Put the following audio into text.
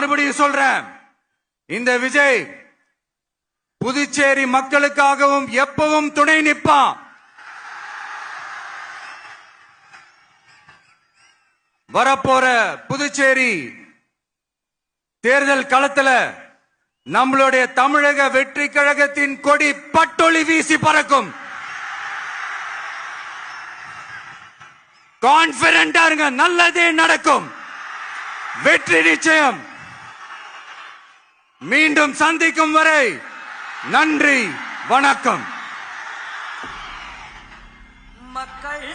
மறுபடியும் சொல்றேன், இந்த விஜய் புதுச்சேரி மக்களுக்காகவும் எப்பவும் துணை நிற்பான். வரப்போற புதுச்சேரி தேர்தல் களத்துல நம்மளுடைய தமிழக வெற்றி கழகத்தின் கொடி பட்டொளி வீசி பறக்கும். கான்பிடண்டா இருங்க, நல்லதே நடக்கும், வெற்றி நிச்சயம். மீண்டும் சந்திக்கும் வரை நன்றி, வணக்கம். மக்கள்